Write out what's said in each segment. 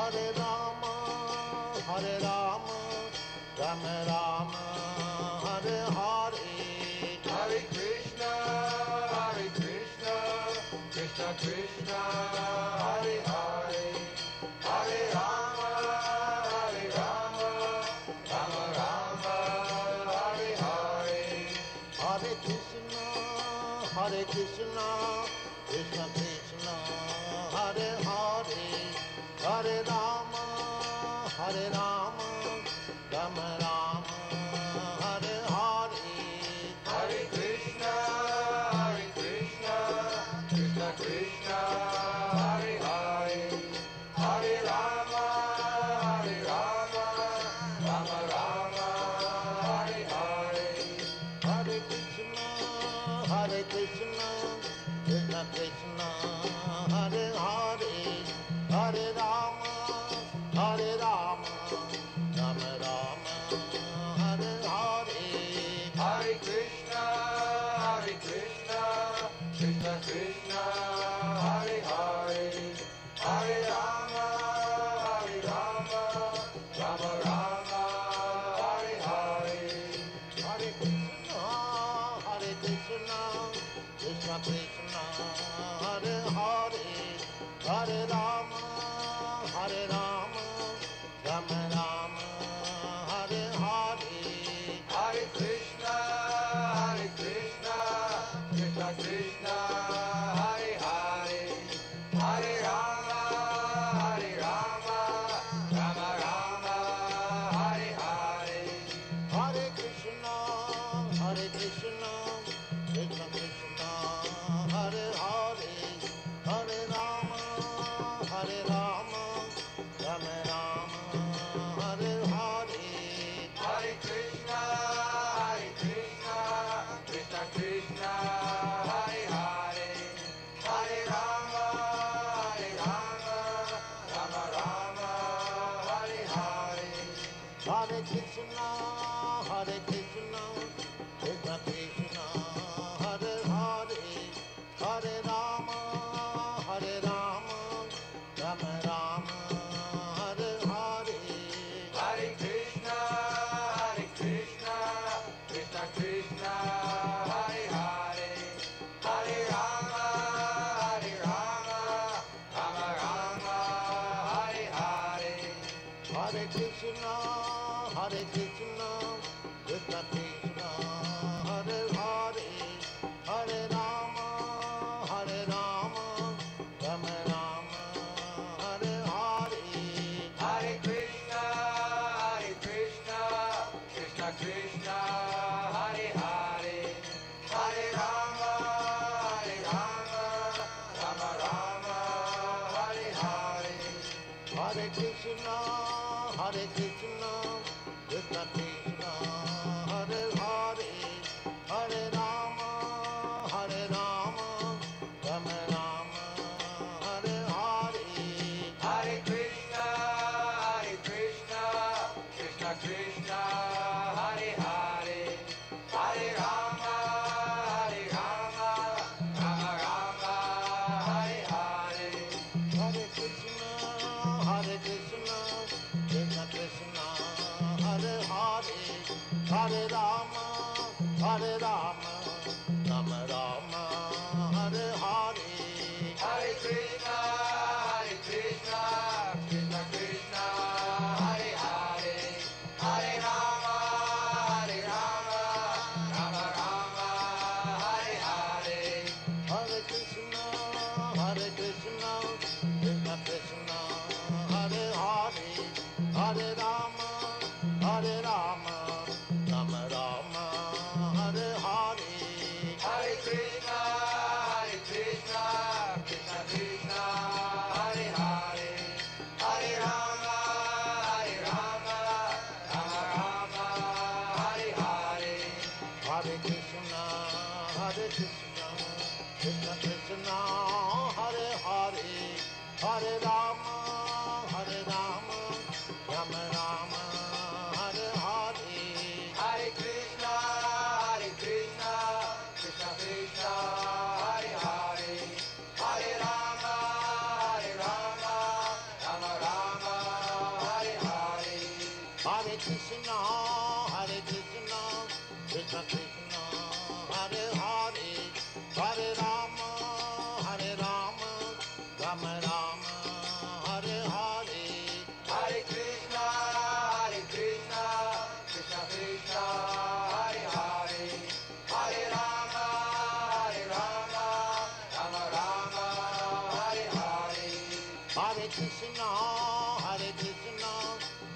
Hare Rama, Rama Rama, Hare Hare. Hare Krishna, Krishna Krishna, Hare Hare, Hare Rama, Rama Rama, Hare Hare. Hare Krishna, Krishna Krishna, Hare Hare, Hare Rama, Rama Rama, Hare Hare. Hare Krishna, Krishna Krishna, Hare Hare, Hare Rama, Rama Rama, Hare Hare. Hare Krishna, Krishna Krishna, Hare Hare, Hare Rama, Rama Rama, Hare Hare. Hare Krishna, Krishna Krishna, Hare Hare, Hare Rama, Rama Rama, Hare Hare. Hare Krishna, Krishna Krishna, Hare Hare, Hare Rama, Rama Rama, Hare Hare. Hare Krishna, Krishna Krishna, Hare Hare, Hare Rama, Rama Rama, Hare Hare. Hare Krishna, Krishna Krishna, Hare Hare, Hare Rama, Rama Rama, Hare Hare. Hare Krishna, Krishna Krishna, Hare Hare, Hare Rama, Rama Rama, Hare Hare. Hare Krishna, Krishna Krishna, Hare Hare, Hare Rama, Rama Rama, Hare Hare. Hare Krishna, Krishna Krishna, Hare Hare, Hare Rama, Rama Rama, Hare Hare. Hare Krishna, Krishna Krishna, Hare Hare, Hare Rama, Rama Rama, Hare Hare. Hare Krishna, Krishna Krishna, Hare Hare, Hare Rama, Rama Rama, Hare Hare. Hare Krishna, Krishna Krishna, Hare Hare, Hare Rama, Rama Rama, Hare Hare. Hare Krishna, Krishna Krishna, Hare Hare, Hare Rama, Rama Rama, Hare Hare. Hare Krishna, Krishna Krishna, Hare Hare, Hare Rama, Rama Rama, Hare Hare. Hare Krishna, Krishna Krishna, Hare Hare, Hare Rama, Rama Rama, Hare Hare. Hare Krishna, Krishna Krishna, Hare Hare, Hare Rama, Rama Rama, Hare Hare. Krishna, Krishna Krishna, Hare Hare, Hare Rama, Rama Rama, Hare Hare. Hare Krishna, Krishna Krishna, Hare Hare, Hare Rama, Rama Rama, Hare Hare. Hare Krishna,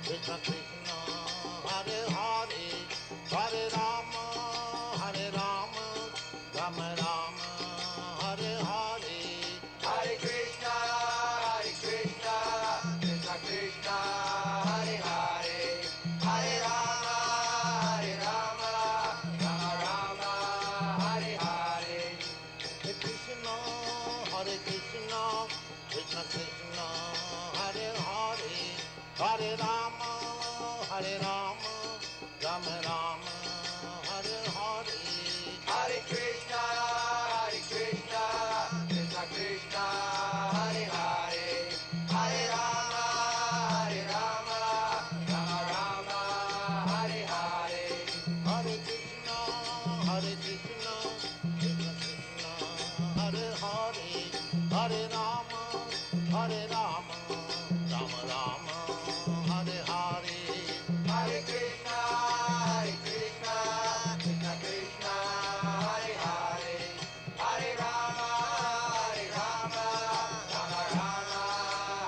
Krishna Krishna, Hare Hare, Hare Rama, Rama Rama, Hare Hare. Hare Krishna, Krishna Krishna, Hare Hare, Hare Rama, Rama Rama, Hare Hare. Hare Krishna, Krishna Krishna, Hare Hare, Hare Rama, Rama Rama, Hare Hare. Hare Krishna, Krishna Krishna, Hare Hare, Hare Rama, Rama Rama, Hare Hare. Hare Krishna, Krishna Krishna, Hare Hare, Hare Rama, Rama Rama, Hare Hare. Hare Krishna, Krishna Krishna, Hare Hare, Hare Rama, Rama Rama,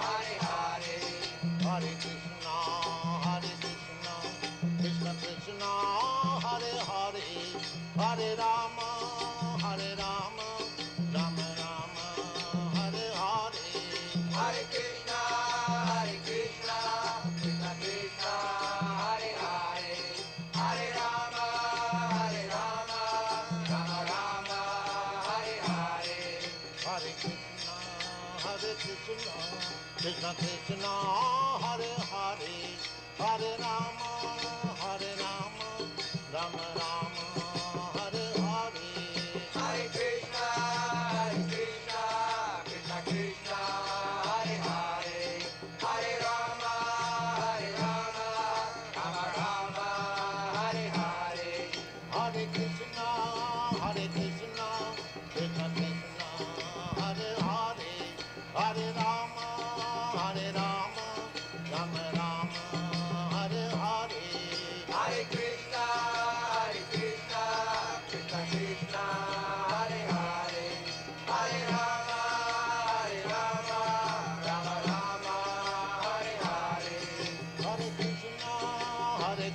Hare Hare. Hare Krishna, Krishna Krishna, Hare Hare, Hare Rama, Rama Rama, Hare Hare. Hare Krishna, Krishna Krishna, Hare Hare, Hare Rama, Rama Rama, Hare Hare. Hare Krishna, Krishna Krishna, Hare Hare, Hare Rama, Rama Rama, Hare Hare. Hare Krishna, Krishna Krishna, Hare Hare, Hare Rama, Rama Rama, Hare Hare. Hare Krishna, Krishna Krishna, Hare Hare, Hare Rama, Rama Rama, Hare Hare. Hare Krishna, Krishna Krishna, Hare Hare, Hare Rama, Rama Rama, Hare Hare. Hare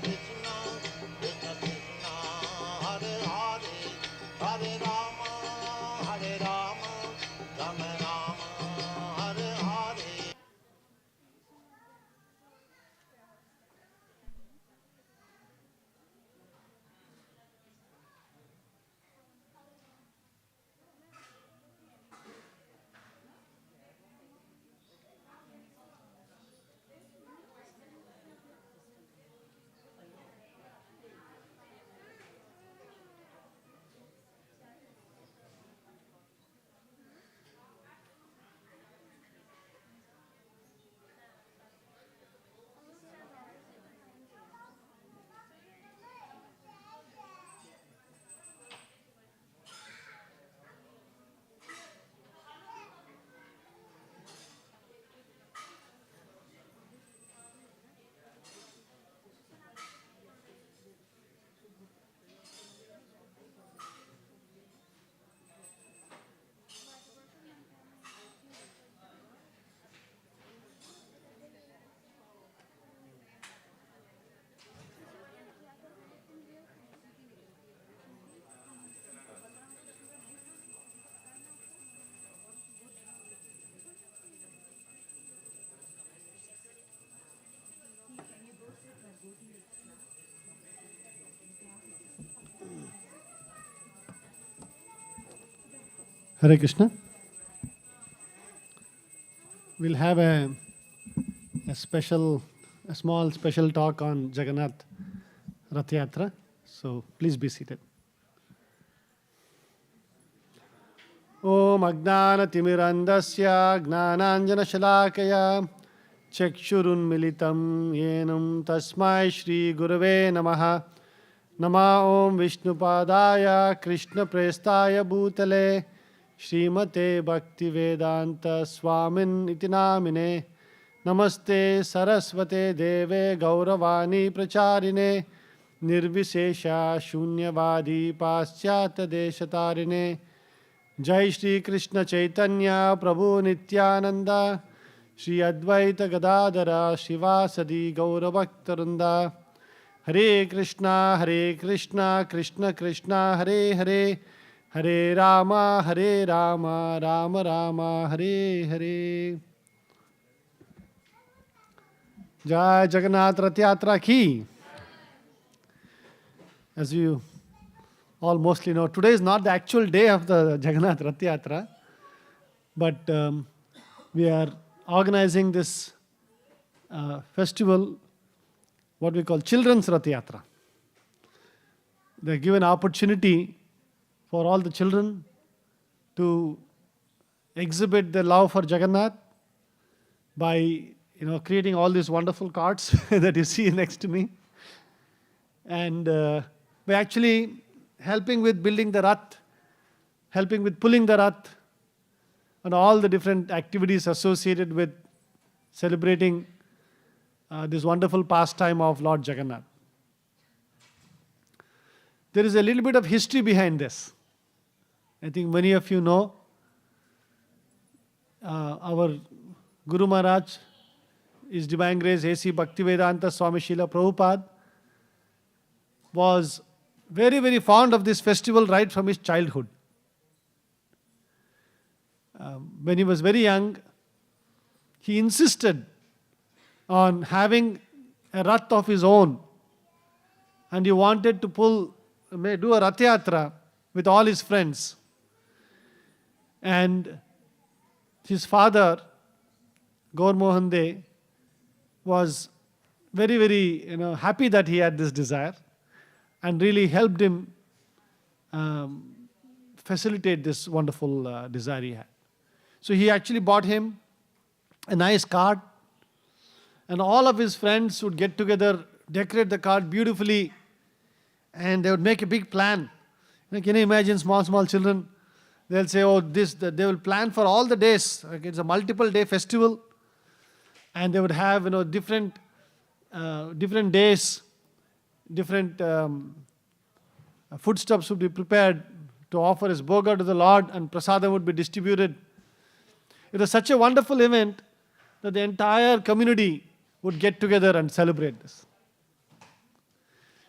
Krishna, Krishna Krishna, Hare Hare, Hare Rama, Rama Rama, Hare Hare. Hare Krishna. We'll have a small special talk on Jagannath Rath Yatra. So please be seated. Om Ajnana Timirandasya Gnananjana Shalakaya चक्षुरुन्मिलितं येनं तस्मै श्रीगुरवे नमः. नमः ॐ विष्णुपादाय कृष्णप्रेष्ठाय भूतले श्रीमते भक्तिवेदान्त स्वामिन् इति नामिने. नमस्ते सरस्वते देवे गौरवाणी प्रचारिणे निर्विशेषा शून्यवादी पाश्चात्यदेशतारिणे. जय श्री कृष्ण चैतन्य प्रभु नित्यानंद श्री अद्वैत गदाधर शिवासदि गौरभक्तवृंद. हरे कृष्णा कृष्ण कृष्णा हरे हरे, हरे राम राम राम हरे हरे. जय जगन्नाथ रथ यात्रा की. As you all mostly know, today is not the actual day of the Jagannath Rath Yatra, but we are organizing this festival, what we call Children's Rath Yatra. They give an opportunity for all the children to exhibit their love for Jagannath by creating all these wonderful cards that you see next to me, and by actually helping with building the Rath, helping with pulling the Rath, and all the different activities associated with celebrating this wonderful pastime of Lord Jagannath. There is a little bit of history behind this. I think many of you know our Guru Maharaj, His Divine Grace A.C. Bhaktivedanta Swami Srila Prabhupada, was very, very fond of this festival right from his childhood. When he was very young, he insisted on having a Rath of his own, and he wanted to do a Rath Yatra with all his friends. And his father, Gaur Mohan De, was very, very happy that he had this desire, and really helped him facilitate this wonderful desire he had. So he actually bought him a nice cart, and all of his friends would get together, decorate the cart beautifully, and they would make a big plan. Can you imagine small children? They'll say, they will plan for all the days. Okay, it's a multiple day festival, and they would have different days, different foodstuffs would be prepared to offer as bhoga to the Lord, and prasadam would be distributed. It was such a wonderful event that the entire community would get together and celebrate this.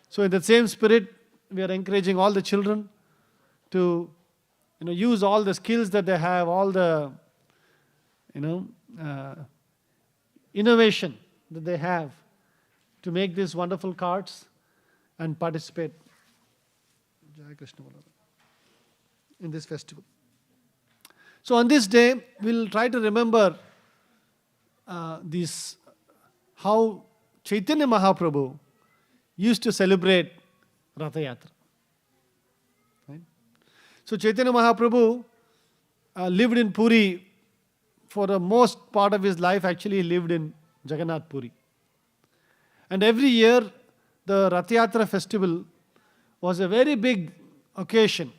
So in the same spirit, we are encouraging all the children to use all the skills that they have, all the innovation that they have to make these wonderful cards and participate in this festival. So on this day, we'll try to remember how Chaitanya Mahaprabhu used to celebrate Ratha Yatra. Right? So Chaitanya Mahaprabhu lived in Puri for the most part of his life. Actually, he lived in Jagannath Puri. And every year, the Rath Yatra festival was a very big occasion.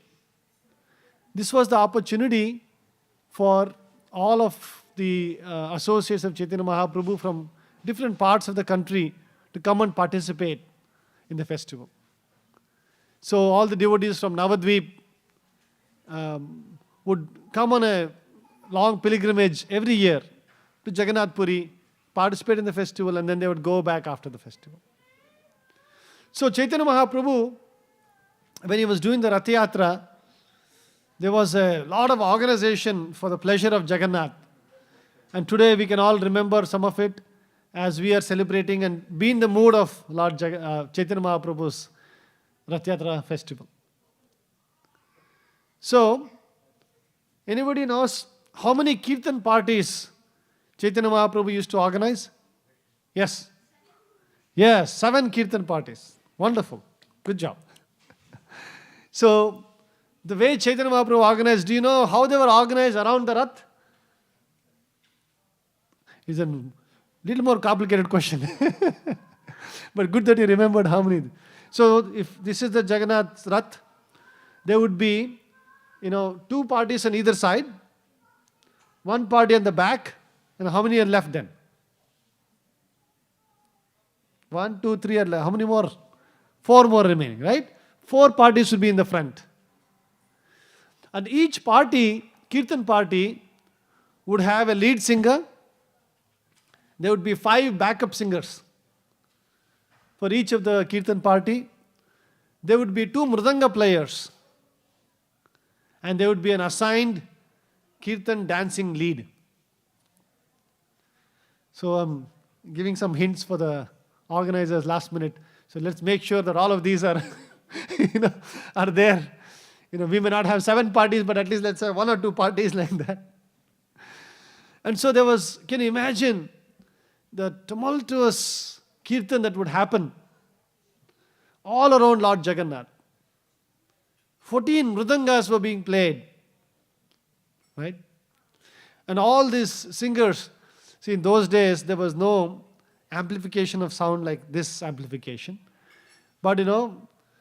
This was the opportunity for all of the associates of Chaitanya Mahaprabhu from different parts of the country to come and participate in the festival. So all the devotees from Navadvip would come on a long pilgrimage every year to Jagannath Puri, participate in the festival, and then they would go back after the festival. So Chaitanya Mahaprabhu, when he was doing the Rath Yatra, there was a lot of organization for the pleasure of Jagannath. And today we can all remember some of it as we are celebrating and be in the mood of Lord Chaitanya Mahaprabhu's Rath Yatra festival. So, anybody knows how many Kirtan parties Chaitanya Mahaprabhu used to organize? Yes. Yes, 7 Kirtan parties. Wonderful. Good job. So, the way Chaitanya Mahaprabhu organized, do you know how they were organized around the Rath? Is a Little more complicated question. But good that you remembered harmony. So if this is the Jagannath Rath, there would be, two parties on either side, one party on the back, and how many are left then? 1, 2, 3 are left. How many more? 4 more remaining, right? 4 parties would be in the front. And each party, Kirtan party, would have a lead singer. There would be 5 backup singers for each of the Kirtan party. There would be 2 Mridanga players. And there would be an assigned Kirtan dancing lead. So I'm giving some hints for the organizers last minute. So let's make sure that all of these are, are there. We may not have 7 parties, but at least let's have 1 or 2 parties like that. And so there was, can you imagine the tumultuous kirtan that would happen all around Lord Jagannath? 14 mridangas were being played, right? And all these singers, see, in those days there was no amplification of sound like this amplification. But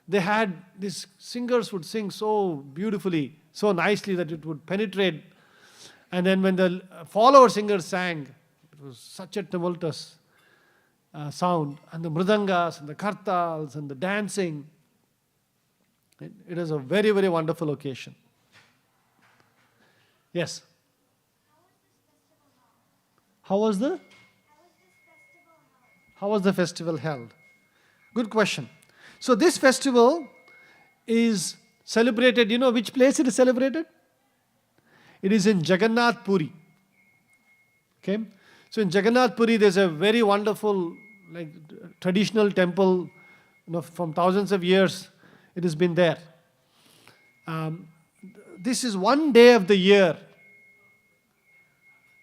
they had, these singers would sing so beautifully, so nicely that it would penetrate. And then when the follower singers sang, it was such a tumultuous sound. And the mridangas and the kartals and the dancing. It is a very, very wonderful occasion. Yes? How was the festival held? Good question. So this festival is celebrated, which place it is celebrated? It is in Jagannath Puri. Okay? So in Jagannath Puri there's a very wonderful traditional temple, from thousands of years it has been there. This is one day of the year.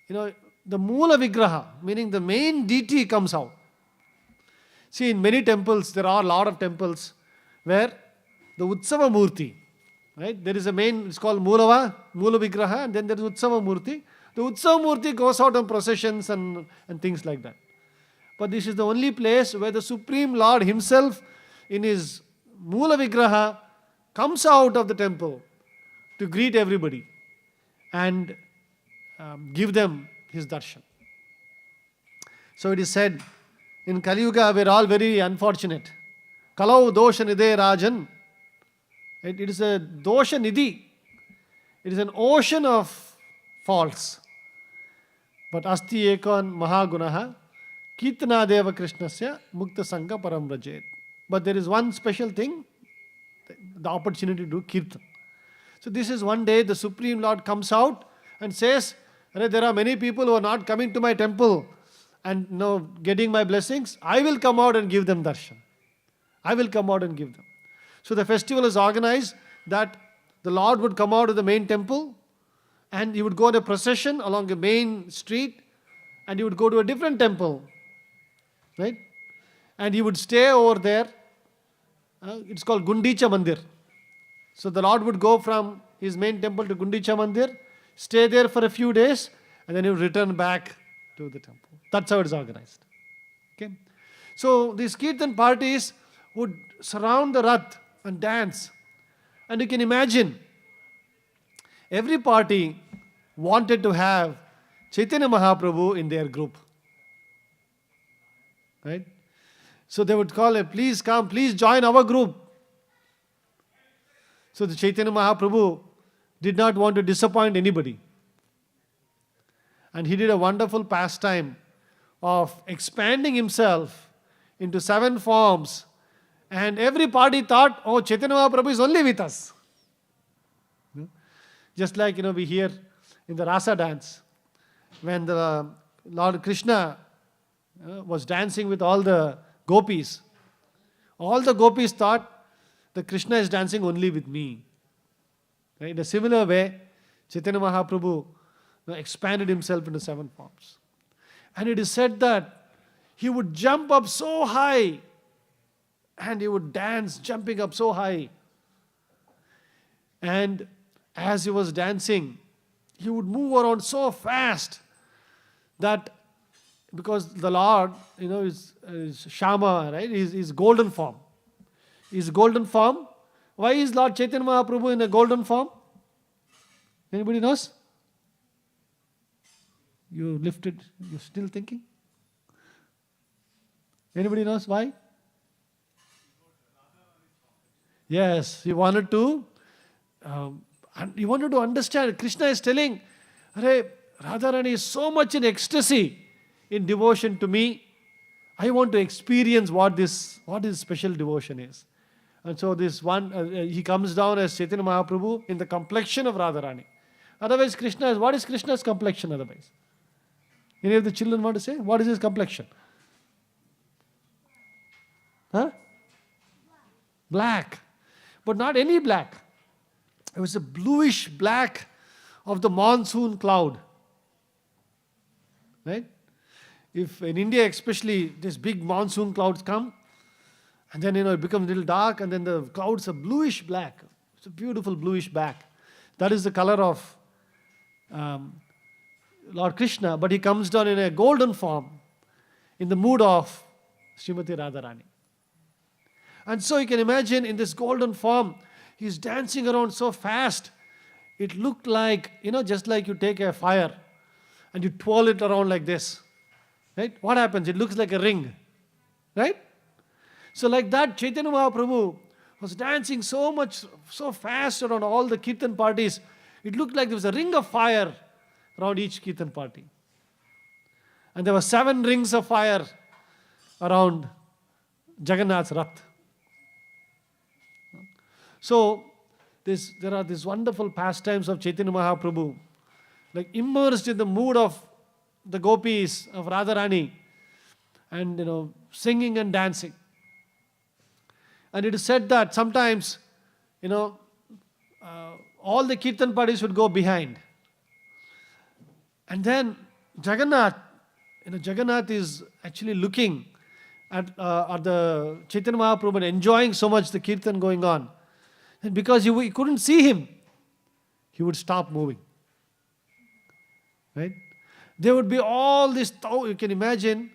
The Moola Vigraha, meaning the main deity, comes out. See, in many temples, there are a lot of temples where the Utsava Murti, right? There is a main, it's called Moola Vigraha, and then there is Utsava Murti. The Utsava Murti goes out on processions and things like that. But this is the only place where the Supreme Lord himself, in his Moola Vigraha, comes out of the temple to greet everybody and give them his darshan. So it is said, in Kali Yuga, we are all very unfortunate. Kalau dosha nidhe rajan. It is a dosha nidhi. It is an ocean of faults. But asti ekon mahagunaha kitna deva krishnasya mukta sangha param rajet. But there is one special thing, the opportunity to do kirtan. So this is one day the Supreme Lord comes out and says, there are many people who are not coming to my temple and getting my blessings. I will come out and give them darshan. I will come out and give them. So the festival is organized that the Lord would come out of the main temple and he would go on a procession along the main street and he would go to a different temple, right? And he would stay over there. It's called Gundicha Mandir. So the Lord would go from his main temple to Gundicha Mandir, stay there for a few days, and then he would return back to the temple. That's how it's organized. Okay? So these Kirtan parties would surround the Rath and dance. And you can imagine, every party wanted to have Chaitanya Mahaprabhu in their group. Right? So they would call him, please come, please join our group. So the Chaitanya Mahaprabhu did not want to disappoint anybody. And he did a wonderful pastime of expanding himself into 7 forms. And every party thought, oh, Chaitanya Mahaprabhu is only with us. Just like, we hear in the Rasa dance, when the Lord Krishna was dancing with all the gopis. All the gopis thought that Krishna is dancing only with me. Right? In a similar way, Chaitanya Mahaprabhu expanded himself into 7 forms. And it is said that he would jump up so high and he would dance jumping up so high. And as he was dancing, he would move around so fast that because the Lord, is Shama, right? Is golden form. Is golden form. Why is Lord Chaitanya Mahaprabhu in a golden form? Anybody knows? You lifted, you're still thinking? Anybody knows why? Yes, he wanted to understand. Krishna is telling, Hare, Radharani is so much in ecstasy in devotion to me. I want to experience what this special devotion is. And so this one, he comes down as Chaitanya Mahaprabhu in the complexion of Radharani. Otherwise, what is Krishna's complexion otherwise? Any of the children want to say? What is his complexion? Huh? Black. But not any black. It was a bluish black of the monsoon cloud. Right? If in India especially, these big monsoon clouds come, and then it becomes a little dark, and then the clouds are bluish black. It's a beautiful bluish black. That is the color of Lord Krishna, but he comes down in a golden form, in the mood of Srimati Radharani. And so you can imagine in this golden form, he's dancing around so fast. It looked like, just like you take a fire and you twirl it around like this. Right? What happens? It looks like a ring. Right? So like that, Chaitanya Mahaprabhu was dancing so fast around all the Kirtan parties. It looked like there was a ring of fire around each Kirtan party. And there were 7 rings of fire around Jagannath's Rath. So there are these wonderful pastimes of Chaitanya Mahaprabhu, like immersed in the mood of the gopis, of Radharani, and singing and dancing. And it is said that sometimes, all the Kirtan parties would go behind. And then Jagannath is actually looking at the Chaitanya Mahaprabhu and enjoying so much the Kirtan going on. And because he couldn't see him, he would stop moving. Right? There would be all this, you can imagine,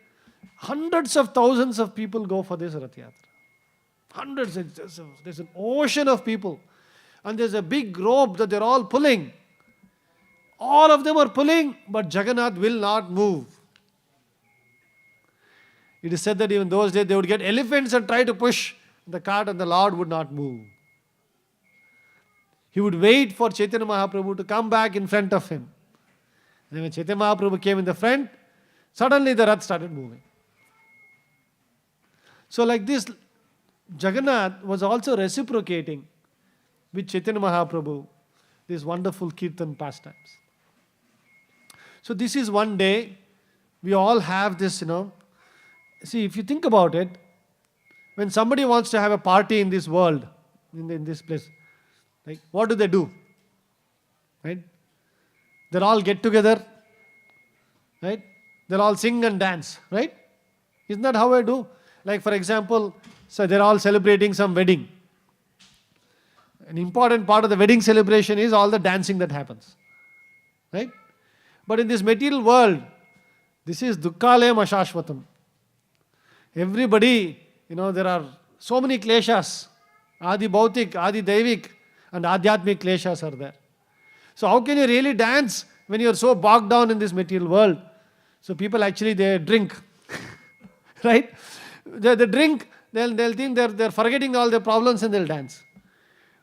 hundreds of thousands of people go for this Rath Yatra. Hundreds, there's an ocean of people. And there's a big rope that they're all pulling. All of them are pulling, but Jagannath will not move. It is said that even those days they would get elephants and try to push the cart, and the Lord would not move. He would wait for Chaitanya Mahaprabhu to come back in front of him. And when Chaitanya Mahaprabhu came in the front, suddenly the Rath started moving. So like this, Jagannath was also reciprocating with Chaitanya Mahaprabhu these wonderful Kirtan pastimes. So this is one day, we all have this, See, if you think about it, when somebody wants to have a party in this world, in this place, like, what do? Right? They'll all get together, right? They'll all sing and dance, right? Isn't that how I do? Like, for example, so they're all celebrating some wedding. An important part of the wedding celebration is all the dancing that happens, right? But in this material world, this is dukkhalayam ashashvatam. Everybody, there are so many kleshas, adi bhautik, adi daivik, and adhyatmik kleshas are there. So how can you really dance when you're so bogged down in this material world? So people actually, they drink, right? They drink, they'll think they're forgetting all their problems and they'll dance.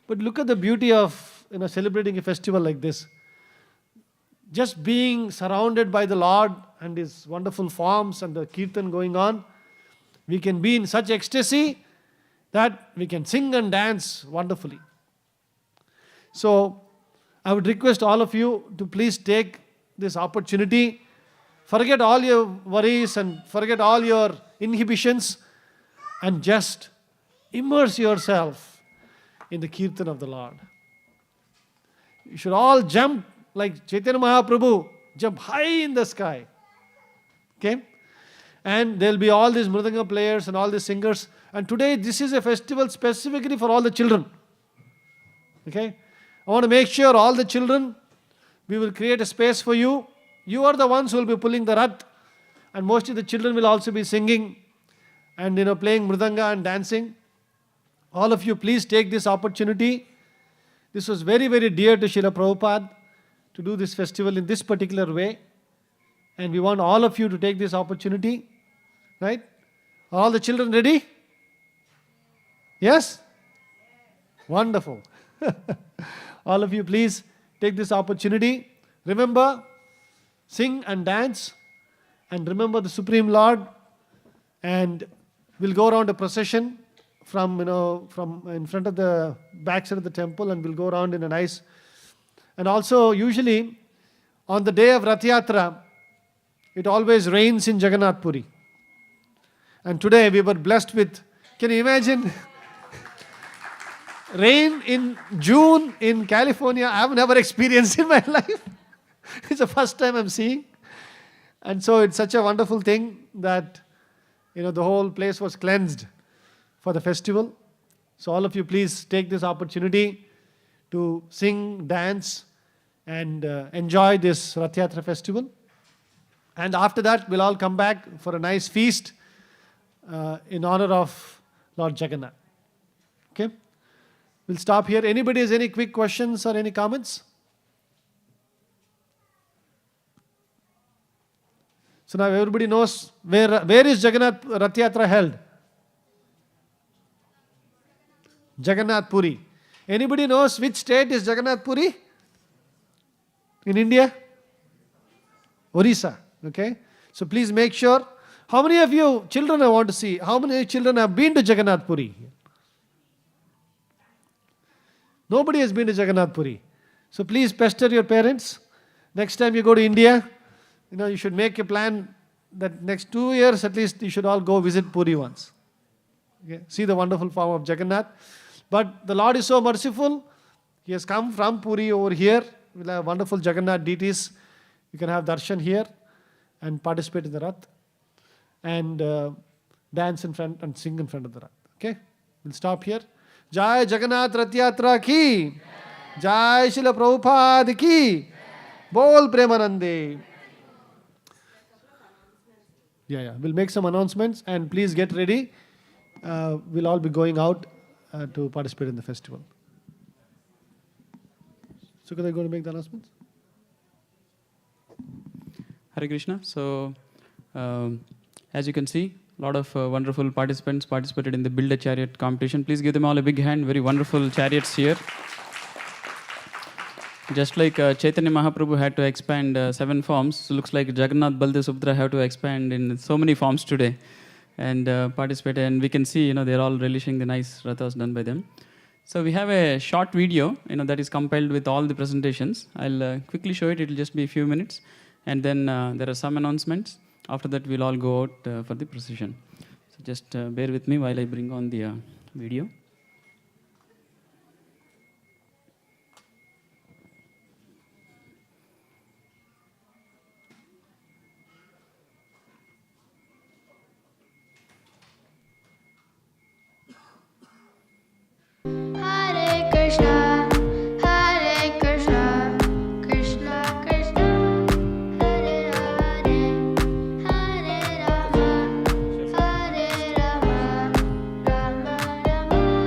But look at the beauty of celebrating a festival like this. Just being surrounded by the Lord and His wonderful forms and the kirtan going on, we can be in such ecstasy that we can sing and dance wonderfully. So I would request all of you to please take this opportunity, forget all your worries and forget all your inhibitions, and just immerse yourself in the kirtan of the Lord. You should all jump like Chaitanya Mahaprabhu, jump high in the sky. Okay? And there'll be all these mridanga players and all these singers. And today this is a festival specifically for all the children. Okay? I want to make sure all the children, we will create a space for you. You are the ones who will be pulling the Rath. and mostly the children will also be singing and playing mridanga and dancing. All of you, please take this opportunity. This was very, very dear to Srila Prabhupada to do this festival in this particular way. And we want all of you to take this opportunity. Right? Are all the children ready? Yes? Wonderful. All of you, please take this opportunity. Remember, sing and dance, and remember the Supreme Lord. And we'll go around a procession from in front of the backside of the temple, and we'll go around in a nice. And also, usually, on the day of Rath Yatra, it always rains in Jagannath Puri. And today we were blessed with, can you imagine? Rain in June in California, I have never experienced in my life. It's the first time I'm seeing. And so it's such a wonderful thing that, the whole place was cleansed for the festival. So all of you, please take this opportunity to sing, dance, and enjoy this Rath Yatra festival. And after that, we'll all come back for a nice feast in honor of Lord Jagannath. Okay? We'll stop here. Anybody has any quick questions or any comments? So now everybody knows where is Jagannath Rath Yatra held? Jagannath Puri. Anybody knows which state is Jagannath Puri? In India? Orissa. Okay? So please make sure. How many of you children I want to see? How many children have been to Jagannath Puri? Nobody has been to Jagannath Puri. So please pester your parents. Next time you go to India, you should make a plan that next 2 years at least you should all go visit Puri once. Okay? See the wonderful form of Jagannath. But the Lord is so merciful. He has come from Puri over here. We'll have wonderful Jagannath deities. You can have darshan here and participate in the Rath and dance in front and sing in front of the Rath. Okay? We'll stop here. Jai Jagannath Rath Yatra ki. Jai Srila Prabhupada ki. Bol Premanande. Yeah. We'll make some announcements and please get ready. We'll all be going out to participate in the festival. So, are they going to make the announcements? Hare Krishna. So, as you can see, a lot of wonderful participants participated in the Build a Chariot competition. Please give them all a big hand. Very wonderful chariots here. Just like Chaitanya Mahaprabhu had to expand 7 forms, so looks like Jagannath, Baldev, Subhadra have to expand in so many forms today and participate. And we can see, they're all relishing the nice rathas done by them. So we have a short video, that is compiled with all the presentations. I'll quickly show it. It'll just be a few minutes. And then there are some announcements. After that, we'll all go out for the procession. So just bear with me while I bring on the video. Hare Krishna, Hare Krishna, Krishna Krishna, Hare Hare, Hare Rama, Hare Rama, Rama Rama,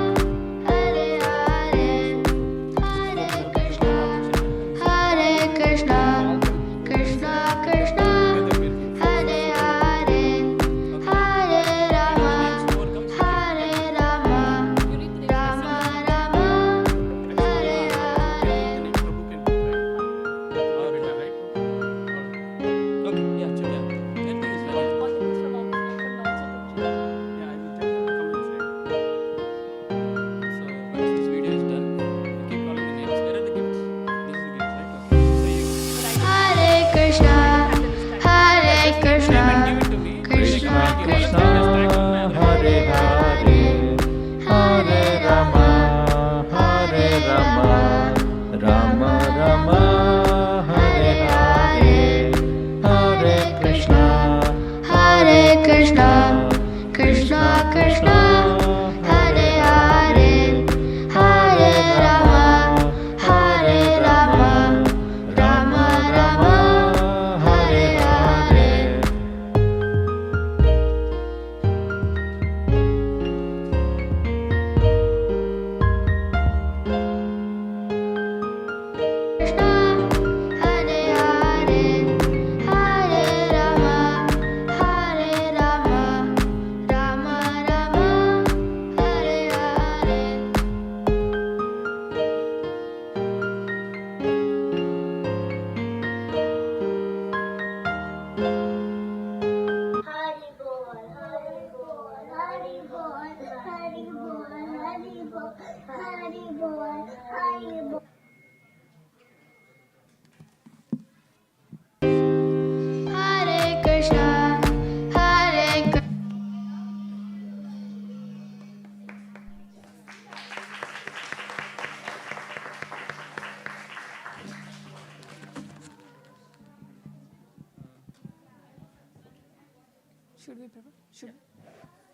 Should we prepare? Should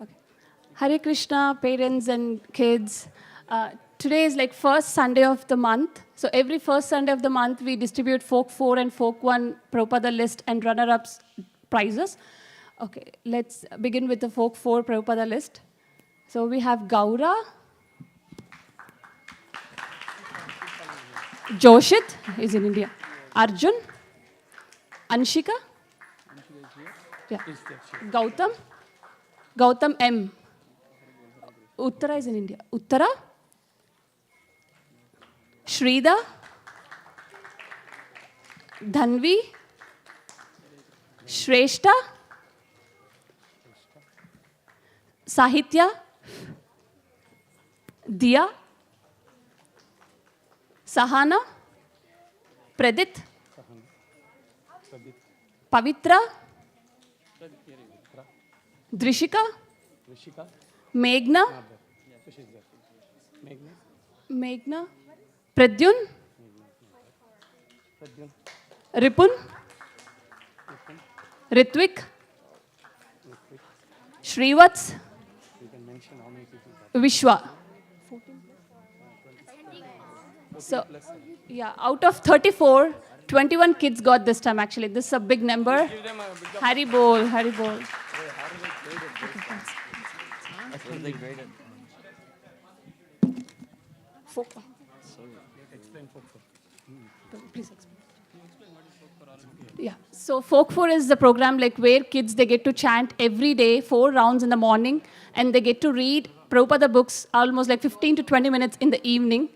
okay. Hare Krishna, parents and kids. Today is like first Sunday of the month. So every first Sunday of the month, we distribute Folk 4 and Folk 1 Prabhupada list and runner-ups prizes. Okay, let's begin with the Folk 4 Prabhupada list. So we have Gaura, Joshit is in India, Arjun, Anshika, yeah. Gautam M. Uttara is in India. Uttara, Shrida, Dhanvi, Shrestha, Sahitya, Diya, Sahana, Pradit, Pavitra, Drishika, Meghna, Pradyun, Ripun, Ritvik, Shrivats, Vishwa. So, yeah, out of 34, 21 kids got this time actually. This is a big number. Hari Bol, Hari Bol. Folk. Please explain. Yeah, so Folk 4 is the program like where kids, they get to chant every day, 4 rounds in the morning, and they get to read Prabhupada books almost like 15 to 20 minutes in the evening.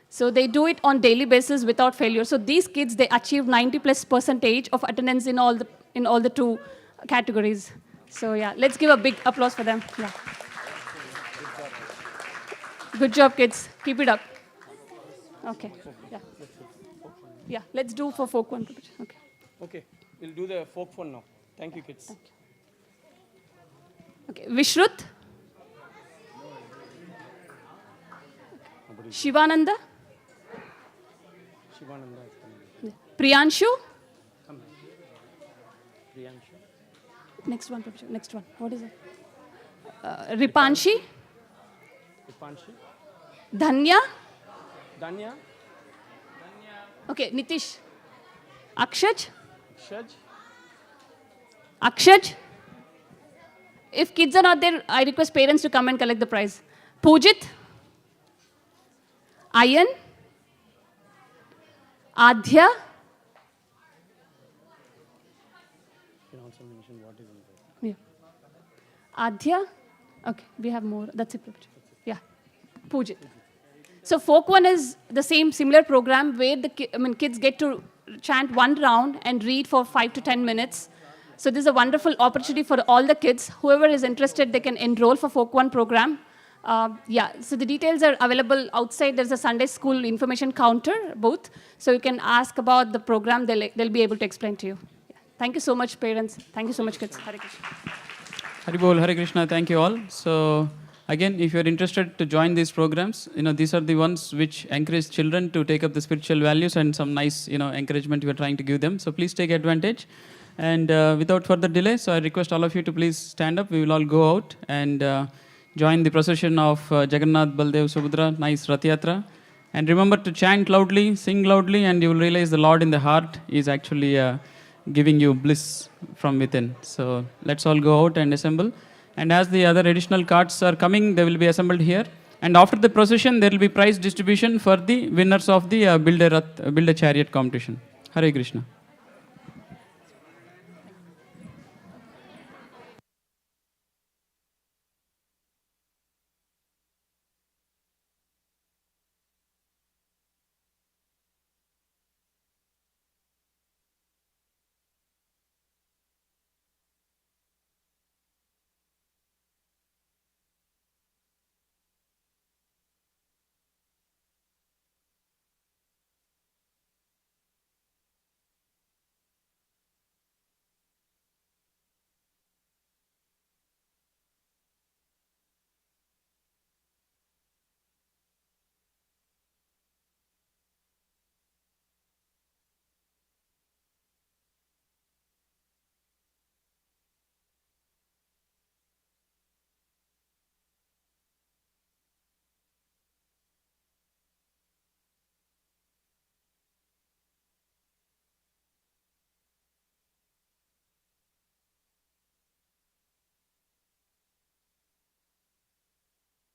So they do it on daily basis without failure. So these kids, they achieve 90+% of attendance in all the 2 categories. So yeah, let's give a big applause for them. Yeah. Good job, kids. Keep it up. Okay. Yeah. Yeah. Let's do for Folk 1. Okay. Okay, we'll do the folk one now. Thank you, kids. Thank you. Okay. Vishrut. Shivananda. Shivananda is coming. Priyanshu. Come here. Priyanshu. Next one. Next one. What is it? Ripanshi. Ripanshi. Dhanya. Danya. Okay, Nitish. Akshaj. Shaj. Akshaj. If kids are not there, I request parents to come and collect the prize. Pujit. Ayan. Adhya. You can also mention what is in there. Yeah. Adhya. Okay, we have more. That's it. Yeah. Pujit. So Folk 1 is the similar program where the kids get to chant 1 round and read for 5 to 10 minutes. So this is a wonderful opportunity for all the kids. Whoever is interested, they can enroll for Folk 1 program. Yeah, so the details are available outside. There's a Sunday school information counter booth. So you can ask about the program. They'll be able to explain to you. Yeah. Thank you so much, parents. Thank you so much, kids. Hare Krishna. Hari Bol, Hare Krishna, thank you all. So again, if you're interested to join these programs, these are the ones which encourage children to take up the spiritual values and some nice, encouragement we are trying to give them. So please take advantage. And without further delay, so I request all of you to please stand up. We will all go out and join the procession of Jagannath, Baldev, Subhadra, nice Rath Yatra. And remember to chant loudly, sing loudly, and you will realize the Lord in the heart is actually giving you bliss from within. So let's all go out and assemble. And as the other additional carts are coming, they will be assembled here. And after the procession, there will be prize distribution for the winners of the Build a Chariot competition. Hare Krishna.